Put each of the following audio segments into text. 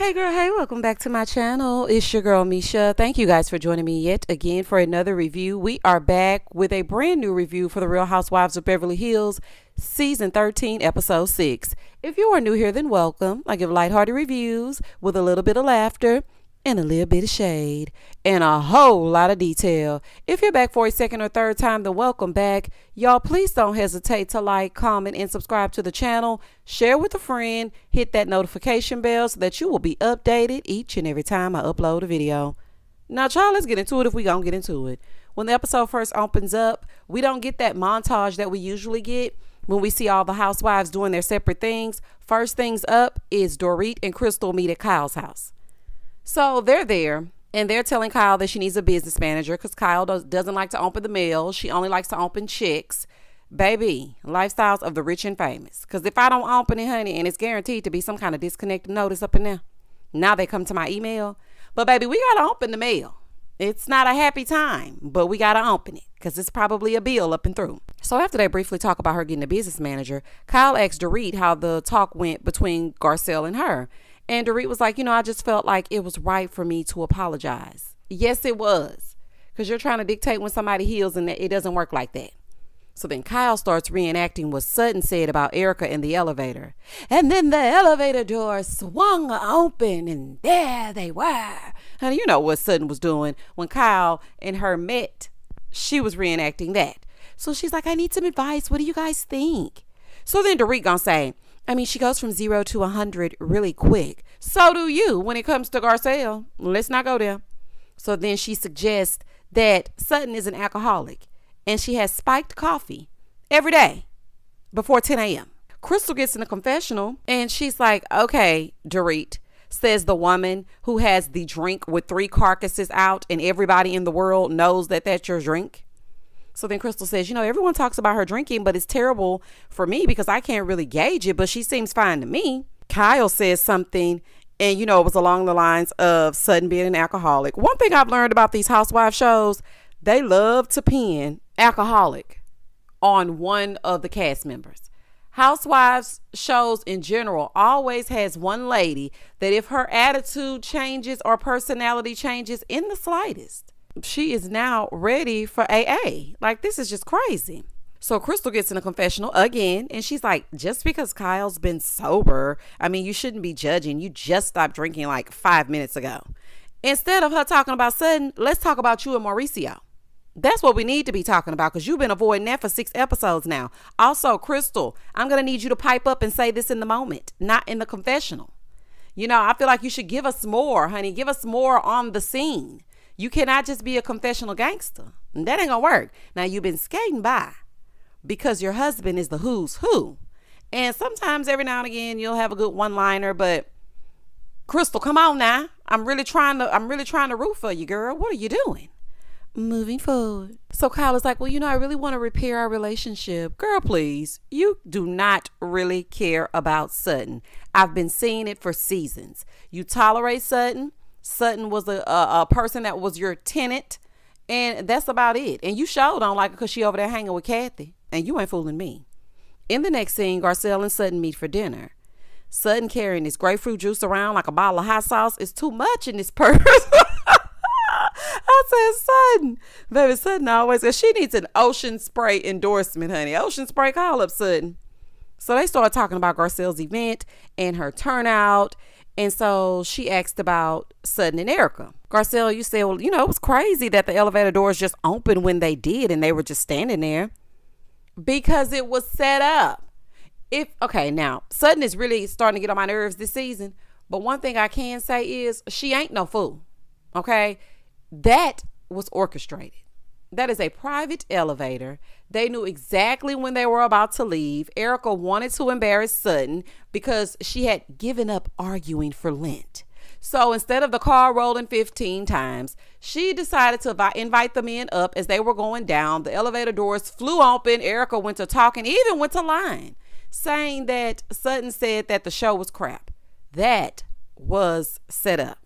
Hey girl, hey, welcome back to my channel. It's your girl Misha. Thank you guys for joining me yet again for another review. We are back with a brand new review for the Real Housewives of Beverly Hills season 13 episode 6. If you are new here, then welcome. I give lighthearted reviews with a little bit of laughter and a little bit of shade and a whole lot of detail. If you're back for a second or third time, then welcome back. Y'all, please don't hesitate to like, comment, and subscribe to the channel. Share with a friend. Hit that notification bell so that you will be updated each and every time I upload a video. Now, y'all, let's get into it if we gonna get into it. When the episode first opens up, we don't get that montage that we usually get when we see all the housewives doing their separate things. First things up is Dorit and Crystal meet at Kyle's house. So they're there and they're telling Kyle that she needs a business manager because Kyle doesn't like to open the mail. She only likes to open checks. Baby, lifestyles of the rich and famous. Because if I don't open it, honey, and it's guaranteed to be some kind of disconnected notice up in there. Now they come to my email. But baby, we got to open the mail. It's not a happy time, but we got to open it because it's probably a bill up and through. So after they briefly talk about her getting a business manager, Kyle asked Dorit how the talk went between Garcelle and her. And Dorit was like, I just felt like it was right for me to apologize. Yes, it was. Because you're trying to dictate when somebody heals and it doesn't work like that. So then Kyle starts reenacting what Sutton said about Erica in the elevator. And then the elevator door swung open and there they were. And you know what Sutton was doing when Kyle and her met. She was reenacting that. So she's like, I need some advice. What do you guys think? So then Dorit gonna say, she goes from 0 to 100 really quick. So do you when it comes to Garcelle. Let's not go there. So then she suggests that Sutton is an alcoholic and she has spiked coffee every day before 10 a.m. Crystal gets in a confessional and she's like, okay, Dorit, says the woman who has the drink with 3 carcasses out and everybody in the world knows that that's your drink. So then Crystal says, everyone talks about her drinking, but it's terrible for me because I can't really gauge it, but she seems fine to me. Kyle says something, and it was along the lines of Sutton being an alcoholic. One thing I've learned about these housewife shows, they love to pin alcoholic on one of the cast members. Housewives shows in general always has one lady that if her attitude changes or personality changes in the slightest, she is now ready for AA. Like, this is just crazy. So Crystal gets in a confessional again, and she's like, just because Kyle's been sober, you shouldn't be judging. You just stopped drinking like 5 minutes ago. Instead of her talking about Sutton, let's talk about you and Mauricio. That's what we need to be talking about because you've been avoiding that for 6 episodes now. Also, Crystal, I'm going to need you to pipe up and say this in the moment, not in the confessional. I feel like you should give us more, honey. Give us more on the scene. You cannot just be a confessional gangster. That ain't gonna work. Now, you've been skating by because your husband is the who's who. And sometimes every now and again you'll have a good one-liner, but Crystal, come on now. I'm really trying to root for you, girl. What are you doing? Moving forward. So Kyle is like, well, I really want to repair our relationship. Girl, please. You do not really care about Sutton. I've been seeing it for seasons. You tolerate Sutton. Sutton was a person that was your tenant, and that's about it. And you sure don't like her because she over there hanging with Kathy, and you ain't fooling me. In the next scene, Garcelle and Sutton meet for dinner. Sutton carrying this grapefruit juice around like a bottle of hot sauce is too much in this purse. I said, Sutton. Baby, Sutton always says she needs an Ocean Spray endorsement, honey. Ocean Spray, call up Sutton. So they started talking about Garcelle's event and her turnout. And so she asked about Sutton and Erica. Garcelle, you said, well, it was crazy that the elevator doors just opened when they did and they were just standing there because it was set up. Now, Sutton is really starting to get on my nerves this season. But one thing I can say is she ain't no fool. Okay? That was orchestrated. That is a private elevator. They knew exactly when they were about to leave. Erica wanted to embarrass Sutton because she had given up arguing for Lent. So instead of the car rolling 15 times, she decided to invite the men up as they were going down. The elevator doors flew open. Erica went to talk and even went to lying, saying that Sutton said that the show was crap. That was set up.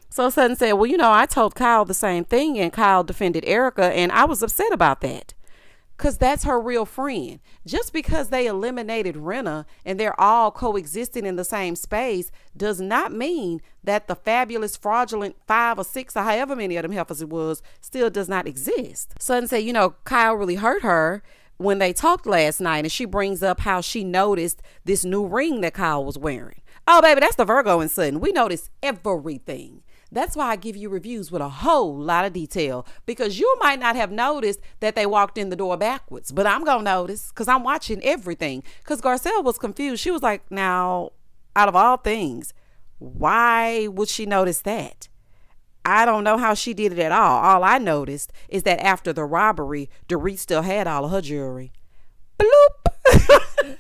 So Sutton said, well, I told Kyle the same thing and Kyle defended Erica and I was upset about that. because that's her real friend. Just because they eliminated Renna and they're all coexisting in the same space does not mean that the fabulous, fraudulent 5 or 6 or however many of them heifers it was still does not exist. Sutton said, Kyle really hurt her when they talked last night, and she brings up how she noticed this new ring that Kyle was wearing. Oh, baby, that's the Virgo in Sutton. We notice everything. That's why I give you reviews with a whole lot of detail, because you might not have noticed that they walked in the door backwards, but I'm going to notice because I'm watching everything. Because Garcelle was confused. She was like, now, out of all things, why would she notice that? I don't know how she did it at all. All I noticed is that after the robbery, Dorit still had all of her jewelry. Bloop.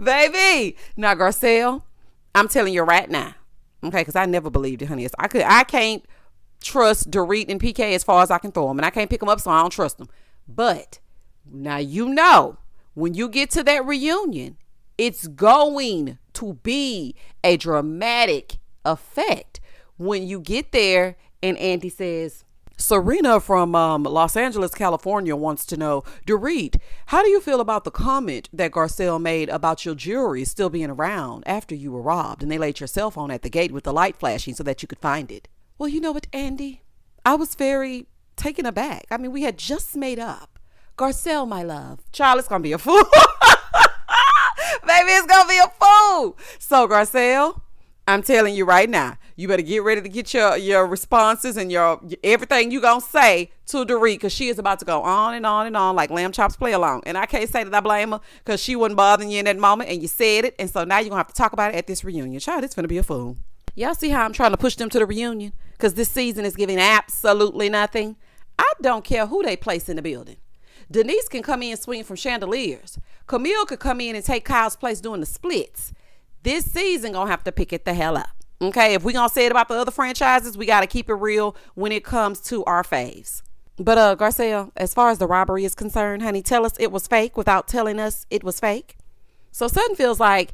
Baby. Now, Garcelle, I'm telling you right now. Okay, because I never believed it, honey. I can't trust Dorit and PK as far as I can throw them. And I can't pick them up, so I don't trust them. But now when you get to that reunion, it's going to be a dramatic effect. When you get there and Andy says, Serena from Los Angeles, California wants to know, Dorit, how do you feel about the comment that Garcelle made about your jewelry still being around after you were robbed and they laid your cell phone at the gate with the light flashing so that you could find it? Well, you know what, Andy? I was very taken aback. I mean, we had just made up. Garcelle, my love. Child, it's going to be a fool. Baby, it's going to be a fool. So, Garcelle, I'm telling you right now, you better get ready to get your responses and your everything you gonna say to Dorit, because she is about to go on and on and on like lamb chops play along. And I can't say that I blame her, because she wasn't bothering you in that moment and you said it. And so now you're gonna have to talk about it at this reunion. Child, it's gonna be a fool. Y'all see how I'm trying to push them to the reunion? Because this season is giving absolutely nothing. I don't care who they place in the building. Denise can come in and swing from chandeliers. Camille could come in and take Kyle's place doing the splits. This season gonna have to pick it the hell up. Okay, if we gonna say it about the other franchises, we gotta keep it real when it comes to our faves. But Garcelle, as far as the robbery is concerned, honey, tell us it was fake without telling us it was fake. So Sutton feels like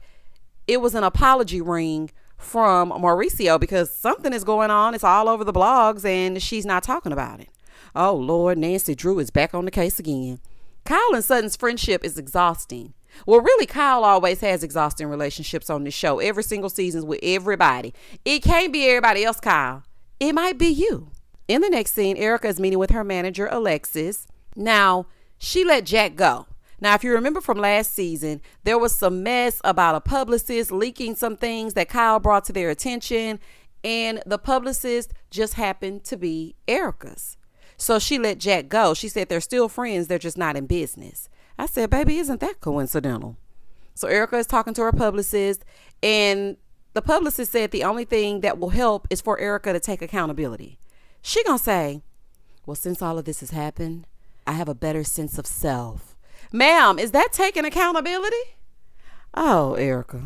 it was an apology ring from Mauricio because something is going on. It's all over the blogs and she's not talking about it. Oh Lord, Nancy Drew is back on the case again. Kyle and Sutton's friendship is exhausting. Well, really, Kyle always has exhausting relationships on this show. Every single season with everybody. It can't be everybody else, Kyle. It might be you. In the next scene, Erica is meeting with her manager, Alexis. Now, she let Jack go. Now, if you remember from last season, there was some mess about a publicist leaking some things that Kyle brought to their attention. And the publicist just happened to be Erica's. So she let Jack go. She said they're still friends. They're just not in business. I said, baby, isn't that coincidental? So Erica is talking to her publicist, and the publicist said the only thing that will help is for Erica to take accountability. She gonna say, well, since all of this has happened, I have a better sense of self. Ma'am, is that taking accountability? Oh, Erica.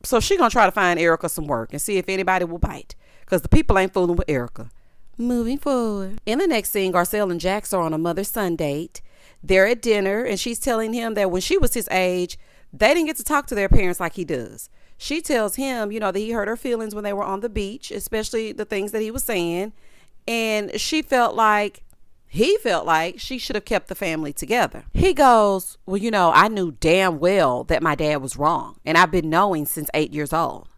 So she gonna try to find Erica some work and see if anybody will bite, because the people ain't fooling with Erica. Moving forward. In the next scene, Garcelle and Jax are on a mother-son date. They're at dinner, and she's telling him that when she was his age, they didn't get to talk to their parents like he does. She tells him, that he hurt her feelings when they were on the beach, especially the things that he was saying. And he felt like she should have kept the family together. He goes, well, I knew damn well that my dad was wrong, and I've been knowing since 8 years old.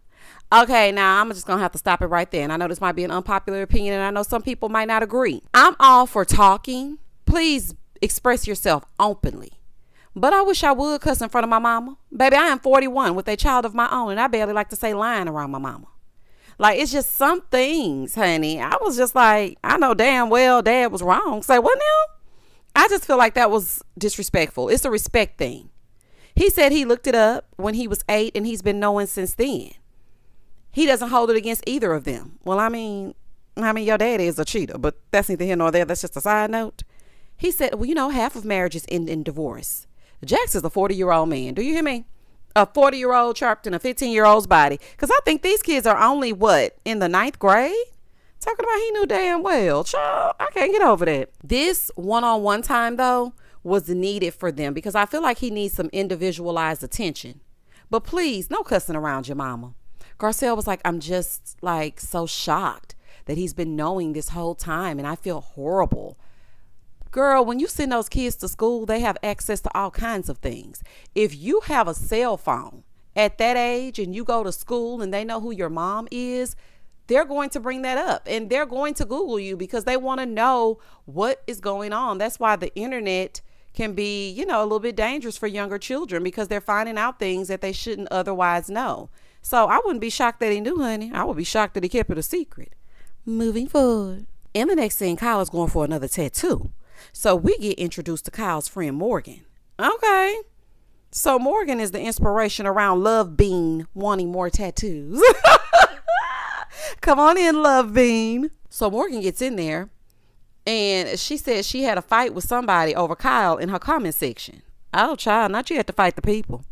Okay, now I'm just going to have to stop it right there. And I know this might be an unpopular opinion, and I know some people might not agree. I'm all for talking. Please express yourself openly. But I wish I would cuss in front of my mama. Baby, I am 41 with a child of my own, and I barely like to say lying around my mama. Like, it's just some things, honey. I was just like, I know damn well dad was wrong. Say, what now? I just feel like that was disrespectful. It's a respect thing. He said he looked it up when he was 8, and he's been knowing since then. He doesn't hold it against either of them. Well, I mean, your daddy is a cheater, but that's neither here nor there. That's just a side note. He said, well, half of marriages end in divorce. Jax is a 40-year-old man. Do you hear me? A 40-year-old trapped in a 15-year-old's body. Because I think these kids are only, in the 9th grade? Talking about he knew damn well. Child, I can't get over that. This one-on-one time, though, was needed for them because I feel like he needs some individualized attention. But please, no cussing around your mama. Garcelle was like, I'm just, so shocked that he's been knowing this whole time, and I feel horrible. Girl, when you send those kids to school, they have access to all kinds of things. If you have a cell phone at that age and you go to school and they know who your mom is, they're going to bring that up and they're going to Google you because they want to know what is going on. That's why the internet can be, a little bit dangerous for younger children because they're finding out things that they shouldn't otherwise know. So I wouldn't be shocked that he knew, honey. I would be shocked that he kept it a secret. Moving forward. In the next scene, Kyle is going for another tattoo. So we get introduced to Kyle's friend Morgan. Okay. So Morgan is the inspiration around Love Bean wanting more tattoos. Come on in, Love Bean. So Morgan gets in there and she said she had a fight with somebody over Kyle in her comment section. Oh, child, not you had to fight the people.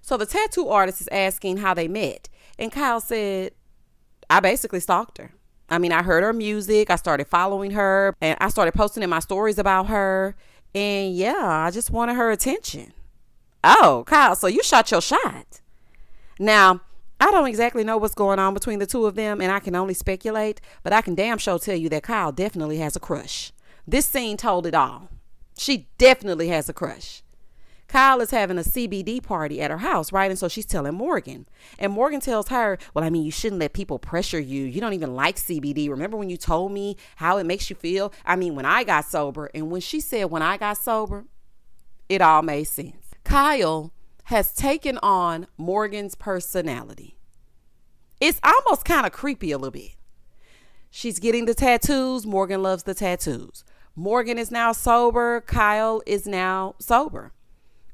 So the tattoo artist is asking how they met. And Kyle said, I basically stalked her. I heard her music. I started following her and I started posting in my stories about her. And yeah, I just wanted her attention. Oh, Kyle, so you shot your shot. Now, I don't exactly know what's going on between the two of them and I can only speculate, but I can damn sure tell you that Kyle definitely has a crush. This scene told it all. She definitely has a crush. Kyle is having a CBD party at her house, right? And so she's telling Morgan. And Morgan tells her, well, you shouldn't let people pressure you. You don't even like CBD. Remember when you told me how it makes you feel? When I got sober. And when she said when I got sober, it all made sense. Kyle has taken on Morgan's personality. It's almost kind of creepy a little bit. She's getting the tattoos. Morgan loves the tattoos. Morgan is now sober. Kyle is now sober.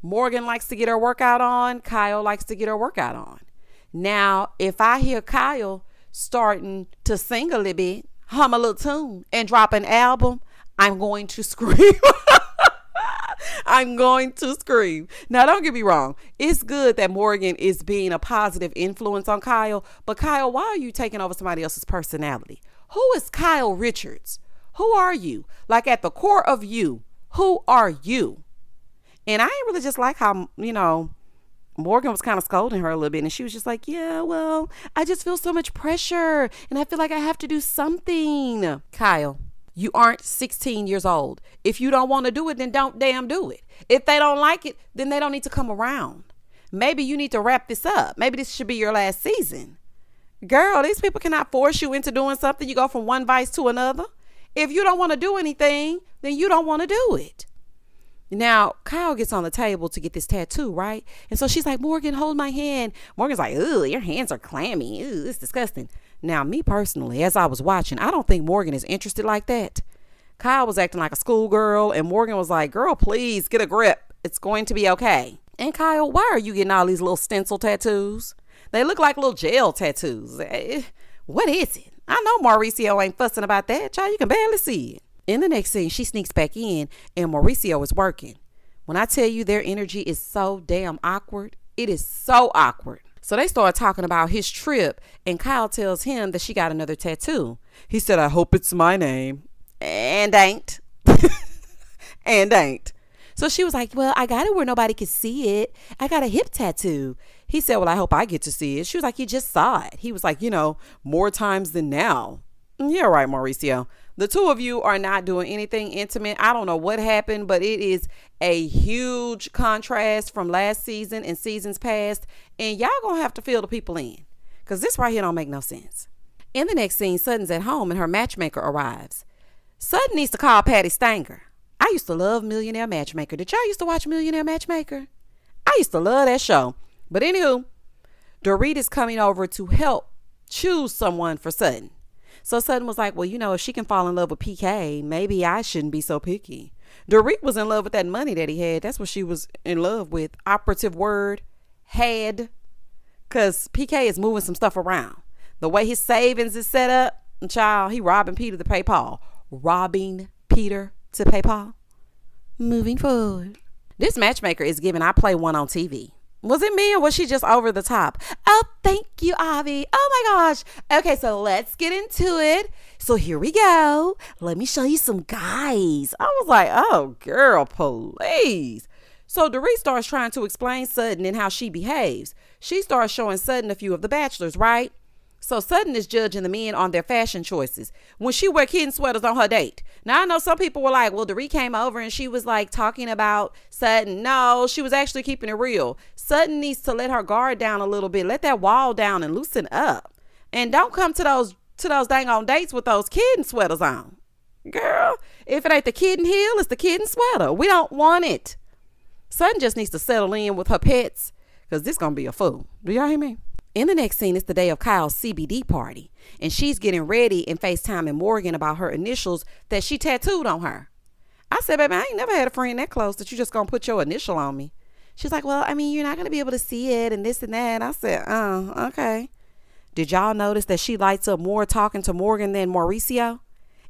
Morgan likes to get her workout on. Kyle likes to get her workout on. Now, if I hear Kyle starting to sing a little bit, hum a little tune, and drop an album, I'm going to scream. I'm going to scream. Now, don't get me wrong. It's good that Morgan is being a positive influence on Kyle. But Kyle, why are you taking over somebody else's personality? Who is Kyle Richards? Who are you? Like at the core of you, who are you? And I ain't really just like how, Morgan was kind of scolding her a little bit. And she was just like, yeah, well, I just feel so much pressure. And I feel like I have to do something. Kyle, you aren't 16 years old. If you don't want to do it, then don't damn do it. If they don't like it, then they don't need to come around. Maybe you need to wrap this up. Maybe this should be your last season. Girl, these people cannot force you into doing something. You go from one vice to another. If you don't want to do anything, then you don't want to do it. Now, Kyle gets on the table to get this tattoo, right? And so she's like, Morgan, hold my hand. Morgan's like, ooh, your hands are clammy. Ooh, it's disgusting. Now, me personally, as I was watching, I don't think Morgan is interested like that. Kyle was acting like a schoolgirl, and Morgan was like, girl, please get a grip. It's going to be okay. And Kyle, why are you getting all these little stencil tattoos? They look like little gel tattoos. What is it? I know Mauricio ain't fussing about that. Child, you can barely see it. In the next scene, she sneaks back in and Mauricio is working. When I tell you their energy is so damn awkward, it is so awkward. So they start talking about his trip and Kyle tells him that she got another tattoo. He said, I hope it's my name. And ain't. And ain't. So she was like, well, I got it where nobody could see it. I got a hip tattoo. He said, well, I hope I get to see it. She was like, you just saw it. He was like, more times than now. Yeah, right, Mauricio. The two of you are not doing anything intimate. I don't know what happened, but it is a huge contrast from last season and seasons past. And y'all gonna have to fill the people in because this right here don't make no sense. In the next scene, Sutton's at home and her matchmaker arrives. Sutton needs to call Patty Stanger. I used to love Millionaire Matchmaker. Did y'all used to watch Millionaire Matchmaker? I used to love that show. But anywho, Dorit is coming over to help choose someone for Sutton. So Sutton was like, well, if she can fall in love with PK, maybe I shouldn't be so picky. Dorit was in love with that money that he had. That's what she was in love with. Operative word, had. Because PK is moving some stuff around. The way his savings is set up, child, he robbing Peter to pay Paul. Robbing Peter to pay Paul. Moving forward. This matchmaker is giving I play one on TV. Was it me or was she just over the top? Oh, thank you, Avi. Oh my gosh. Okay, so let's get into it. So here we go. Let me show you some guys. I was like, oh, girl, please. So Dorit starts trying to explain Sutton and how she behaves. She starts showing Sutton a few of the bachelors, right? So Sutton is judging the men on their fashion choices when she wear kitten sweaters on her date. Now I know some people were like, well, Doree came over and she was like talking about Sutton. No, she was actually keeping it real. Sutton needs to let her guard down a little bit. Let that wall down and loosen up. And don't come to those dang on dates with those kitten sweaters on. Girl, if it ain't the kitten heel, it's the kitten sweater. We don't want it. Sutton just needs to settle in with her pets because this going to be a fool. Do y'all hear me? In the next scene, it's the day of Kyle's CBD party, and she's getting ready and FaceTiming Morgan about her initials that she tattooed on her. I said, baby, I ain't never had a friend that close that you just gonna put your initial on me. She's like, well, I mean, you're not gonna be able to see it and this and that. I said, oh, okay. Did y'all notice that she lights up more talking to Morgan than Mauricio?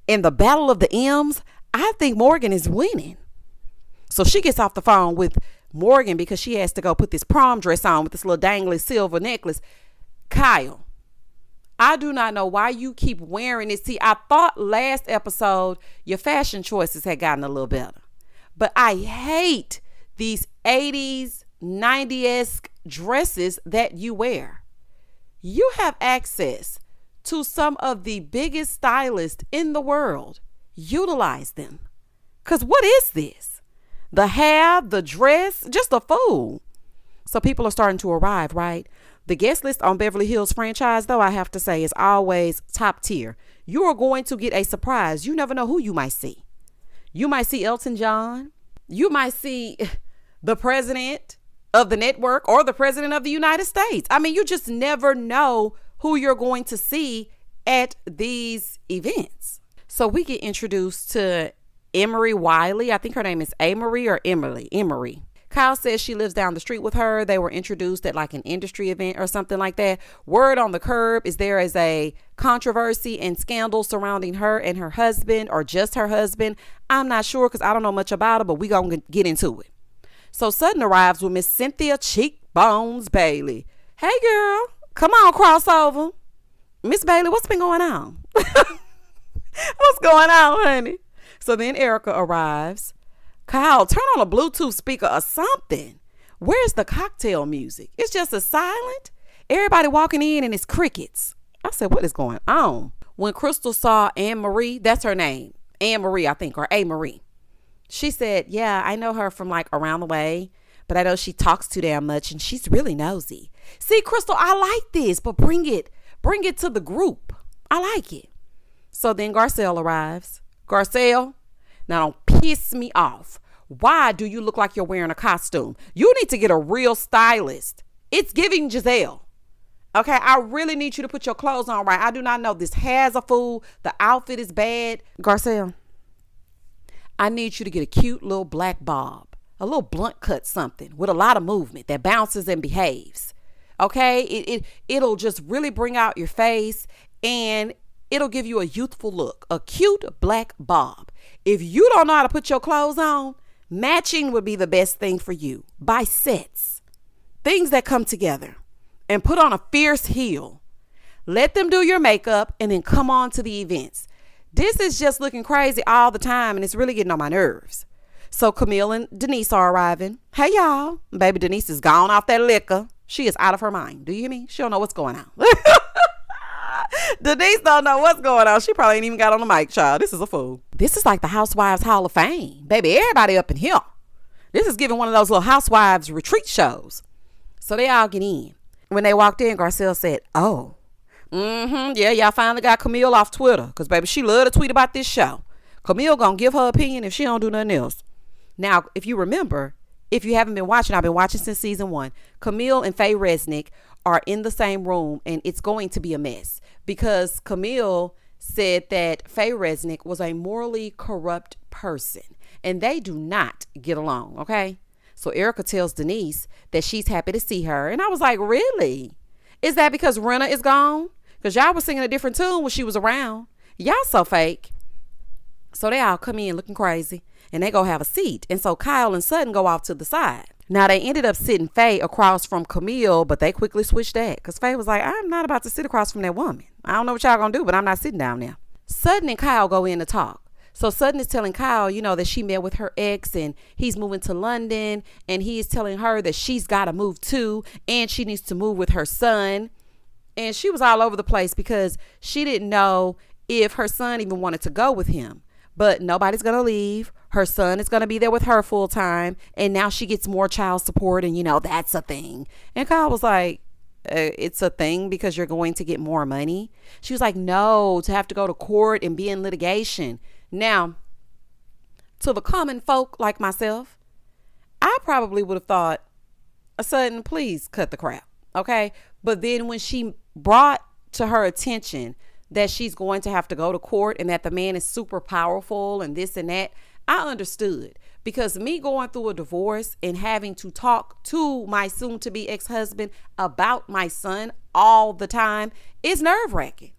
In the battle of the M's, I think Morgan is winning. So she gets off the phone with Morgan because she has to go put this prom dress on with this little dangly silver necklace. Kyle, I do not know why you keep wearing it. See, I thought last episode your fashion choices had gotten a little better, but I hate these 80s, 90s dresses that you wear. You have access to some of the biggest stylists in the world. Utilize them. Because what is this? The hair, the dress, just a fool. So people are starting to arrive, right? The guest list on Beverly Hills franchise, though, I have to say, is always top tier. You are going to get a surprise. You never know who you might see. You might see Elton John. You might see the president of the network or the president of the United States. I mean, you just never know who you're going to see at these events. So we get introduced to Emery Wiley. I think her name is Amory or Emily. Emery. Kyle says she lives down the street with her. They were introduced at like an industry event or something like that. Word on the curb is there is a controversy and scandal surrounding her and her husband, or just her husband. I'm not sure because I don't know much about it, but we gonna get into it. So Sutton arrives with Miss Cynthia Cheekbones Bailey. Hey girl, come on, crossover. Miss Bailey, what's been going on? What's going on, honey? So then Erica arrives. Kyle, turn on a Bluetooth speaker or something. Where's the cocktail music? It's just as silent. Everybody walking in and it's crickets. I said, what is going on? When Crystal saw Anne Marie, that's her name. Anne Marie, I think, or A. Marie. She said, yeah, I know her from like around the way, but I know she talks too damn much and she's really nosy. See, Crystal, I like this, but bring it to the group. I like it. So then Garcelle arrives. Garcelle, now don't piss me off. Why do you look like you're wearing a costume? You need to get a real stylist. It's giving Giselle. Okay, I really need you to put your clothes on right. I do not know. This hair's a fool. The outfit is bad. Garcelle, I need you to get a cute little black bob, a little blunt cut something with a lot of movement that bounces and behaves. Okay, it'll just really bring out your face and it'll give you a youthful look, a cute black bob. If you don't know how to put your clothes on, matching would be the best thing for you. Buy sets, things that come together, and put on a fierce heel. Let them do your makeup and then come on to the events. This is just looking crazy all the time and it's really getting on my nerves. So Camille and Denise are arriving. Hey y'all, baby Denise is gone off that liquor. She is out of her mind. Do you hear me? She don't know what's going on. Denise don't know what's going on. She probably ain't even got on the mic, child. This is a fool. This is like the Housewives Hall of Fame. Baby, everybody up in here. This is giving one of those little housewives retreat shows. So they all get in. When they walked in, Garcelle said, oh, yeah, y'all finally got Camille off Twitter. Because, baby, she love to tweet about this show. Camille gonna give her opinion if she don't do nothing else. Now, if you remember, if you haven't been watching, I've been watching since season 1. Camille and Faye Resnick are in the same room, and it's going to be a mess. Because Camille said that Faye Resnick was a morally corrupt person. And they do not get along, okay? So Erica tells Denise that she's happy to see her. And I was like, really? Is that because Renna is gone? Because y'all was singing a different tune when she was around. Y'all so fake. So they all come in looking crazy. And they go have a seat. And so Kyle and Sutton go off to the side. Now, they ended up sitting Faye across from Camille, but they quickly switched that. Because Faye was like, I'm not about to sit across from that woman. I don't know what y'all going to do, but I'm not sitting down there. Sutton and Kyle go in to talk. So Sutton is telling Kyle, that she met with her ex and he's moving to London. And he is telling her that she's got to move too. And she needs to move with her son. And she was all over the place because she didn't know if her son even wanted to go with him. But nobody's going to leave. Her son is going to be there with her full time. And now she gets more child support. And, that's a thing. And Kyle was like, it's a thing because you're going to get more money. She was like, no, to have to go to court and be in litigation. Now, to the common folk like myself, I probably would have thought, Sutton, please cut the crap. Okay. But then when she brought to her attention that she's going to have to go to court and that the man is super powerful and this and that, I understood, because me going through a divorce and having to talk to my soon to be ex-husband about my son all the time is nerve-wracking.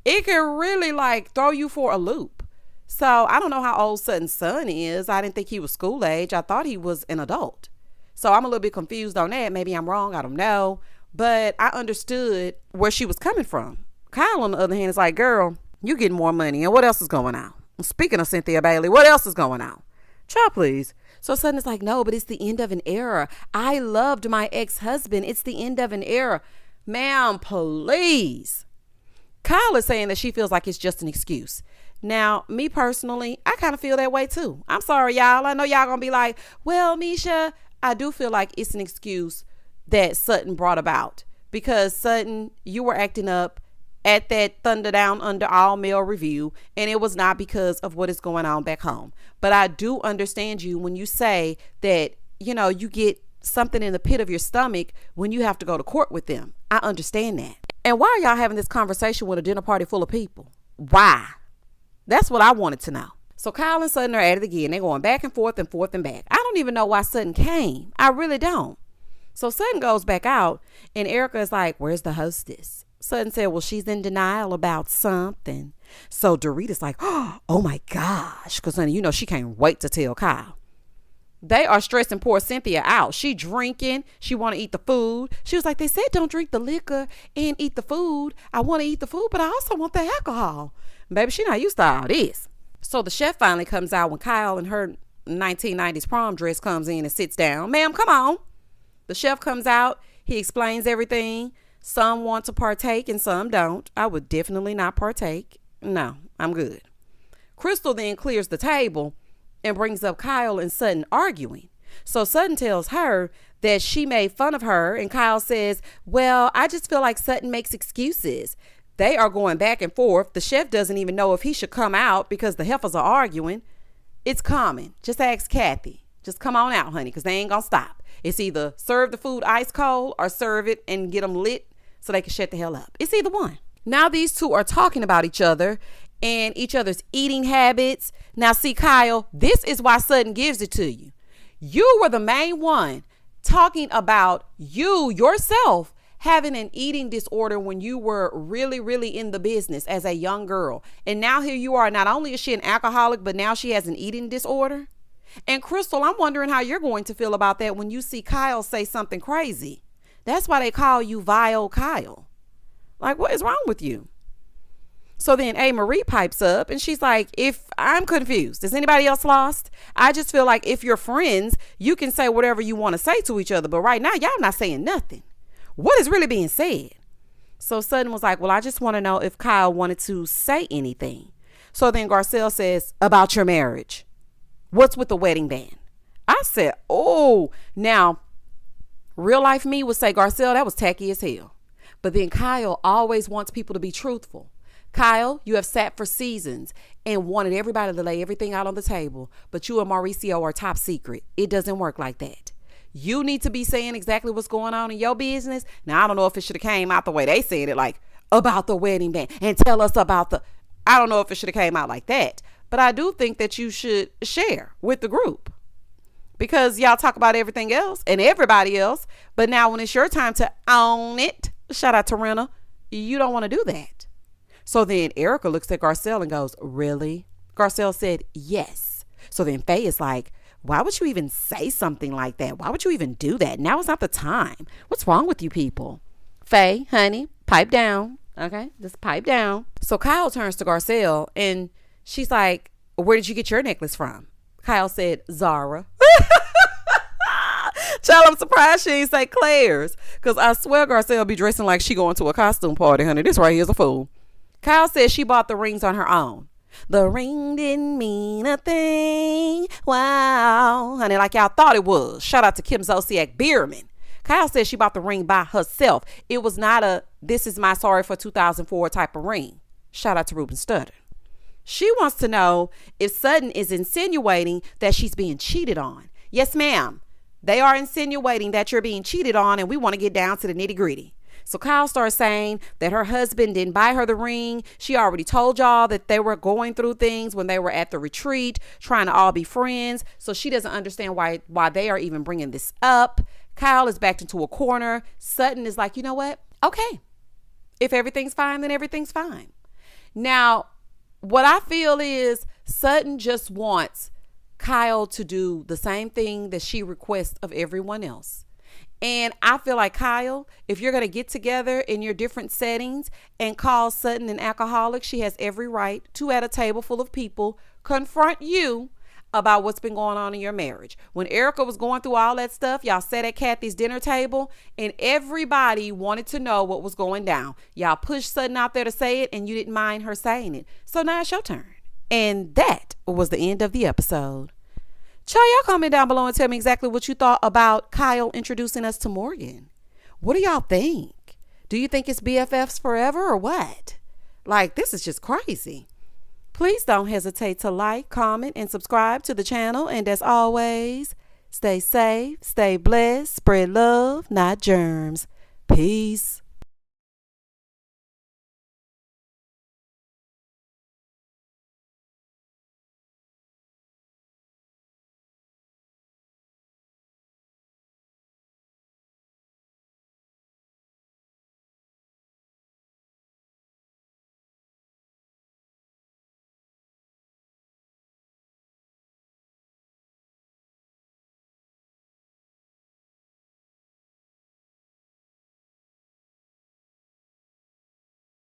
It can really throw you for a loop. So I don't know how old Sutton's son is. I didn't think he was school age. I thought he was an adult. So I'm a little bit confused on that. Maybe I'm wrong. I don't know. But I understood where she was coming from. Kyle, on the other hand, is like, girl, you getting more money. And what else is going on? Speaking of Cynthia Bailey, what else is going on? Child, please. So Sutton is like, no, but it's the end of an era. I loved my ex-husband. It's the end of an era. Ma'am, please. Kyle is saying that she feels like it's just an excuse. Now, me personally, I kind of feel that way too. I'm sorry, y'all. I know y'all gonna be like, well, Misha, I do feel like it's an excuse that Sutton brought about, because Sutton, you were acting up at that Thunder Down Under all male review, and it was not because of what is going on back home. But I do understand you when you say that, you get something in the pit of your stomach when you have to go to court with them. I understand that. And why are y'all having this conversation with a dinner party full of people? Why? That's what I wanted to know. So Kyle and Sutton are at it again. They're going back and forth and forth and back. I don't even know why Sutton came. I really don't. So Sutton goes back out, and Erica is like, where's the hostess? Sutton said, well, she's in denial about something. So Dorita's like, oh my gosh. Because, honey, she can't wait to tell Kyle. They are stressing poor Cynthia out. She drinking. She want to eat the food. She was like, they said don't drink the liquor and eat the food. I want to eat the food, but I also want the alcohol. Baby, she not used to all this. So the chef finally comes out when Kyle in her 1990s prom dress comes in and sits down. Ma'am, come on. The chef comes out. He explains everything. Some want to partake and some don't. I would definitely not partake. No, I'm good. Crystal then clears the table and brings up Kyle and Sutton arguing. So Sutton tells her that she made fun of her, and Kyle says, well, I just feel like Sutton makes excuses. They are going back and forth. The chef doesn't even know if he should come out because the heifers are arguing. It's common. Just ask Kathy. Just come on out, honey, because they ain't going to stop. It's either serve the food ice cold or serve it and get them lit so they can shut the hell up. It's either one. Now these two are talking about each other and each other's eating habits. Now see, Kyle, this is why Sutton gives it to you. You were the main one talking about you yourself having an eating disorder when you were really, really in the business as a young girl. And now here you are. Not only is she an alcoholic, but now she has an eating disorder. And Crystal, I'm wondering how you're going to feel about that when you see Kyle say something crazy. That's why they call you Vile Kyle. Like, what is wrong with you? So then A. Marie pipes up and she's like, if I'm confused, is anybody else lost? I just feel like if you're friends, you can say whatever you want to say to each other. But right now, y'all not saying nothing. What is really being said? So Sutton was like, well, I just want to know if Kyle wanted to say anything. So then Garcelle says, about your marriage. What's with the wedding band? I said, oh, now real life me would say, Garcelle, that was tacky as hell. But then Kyle always wants people to be truthful. Kyle, you have sat for seasons and wanted everybody to lay everything out on the table, but you and Mauricio are top secret. It doesn't work like that. You need to be saying exactly what's going on in your business. Now, I don't know if it should have came out the way they said it, like about the wedding band and tell us about I don't know if it should have came out like that, but I do think that you should share with the group because y'all talk about everything else and everybody else. But now when it's your time to own it, shout out to Rena, you don't want to do that. So then Erica looks at Garcelle and goes, really? Garcelle said, yes. So then Faye is like, why would you even say something like that? Why would you even do that? Now is not the time. What's wrong with you people? Faye, honey, pipe down. Okay, just pipe down. So Kyle turns to Garcelle and she's like, where did you get your necklace from? Kyle said, Zara. Child, I'm surprised she ain't say Claire's. Because I swear Garcelle be dressing like she going to a costume party, honey. This right here's a fool. Kyle says she bought the rings on her own. The ring didn't mean a thing. Wow. Honey, like y'all thought it was. Shout out to Kim Zolciak Bierman. Kyle says she bought the ring by herself. It was not a "this is my sorry for 2004" type of ring. Shout out to Ruben Studdard. She wants to know if Sutton is insinuating that she's being cheated on. Yes, ma'am. They are insinuating that you're being cheated on, and we want to get down to the nitty gritty. So Kyle starts saying that her husband didn't buy her the ring. She already told y'all that they were going through things when they were at the retreat, trying to all be friends. So she doesn't understand why they are even bringing this up. Kyle is backed into a corner. Sutton is like, you know what? Okay. If everything's fine, then everything's fine. Now, what I feel is Sutton just wants Kyle to do the same thing that she requests of everyone else. And I feel like, Kyle, if you're going to get together in your different settings and call Sutton an alcoholic, she has every right to, at a table full of people, confront you about what's been going on in your marriage. When Erica was going through all that stuff, y'all sat at Kathy's dinner table and everybody wanted to know what was going down. Y'all pushed Sutton out there to say it and you didn't mind her saying it. So now it's your turn. And that was the end of the episode. Y'all comment down below and tell me exactly what you thought about Kyle introducing us to Morgan. What do y'all think? Do you think it's BFFs forever or what? Like, this is just crazy. Please don't hesitate to like, comment, and subscribe to the channel. And as always, stay safe, stay blessed, spread love, not germs. Peace.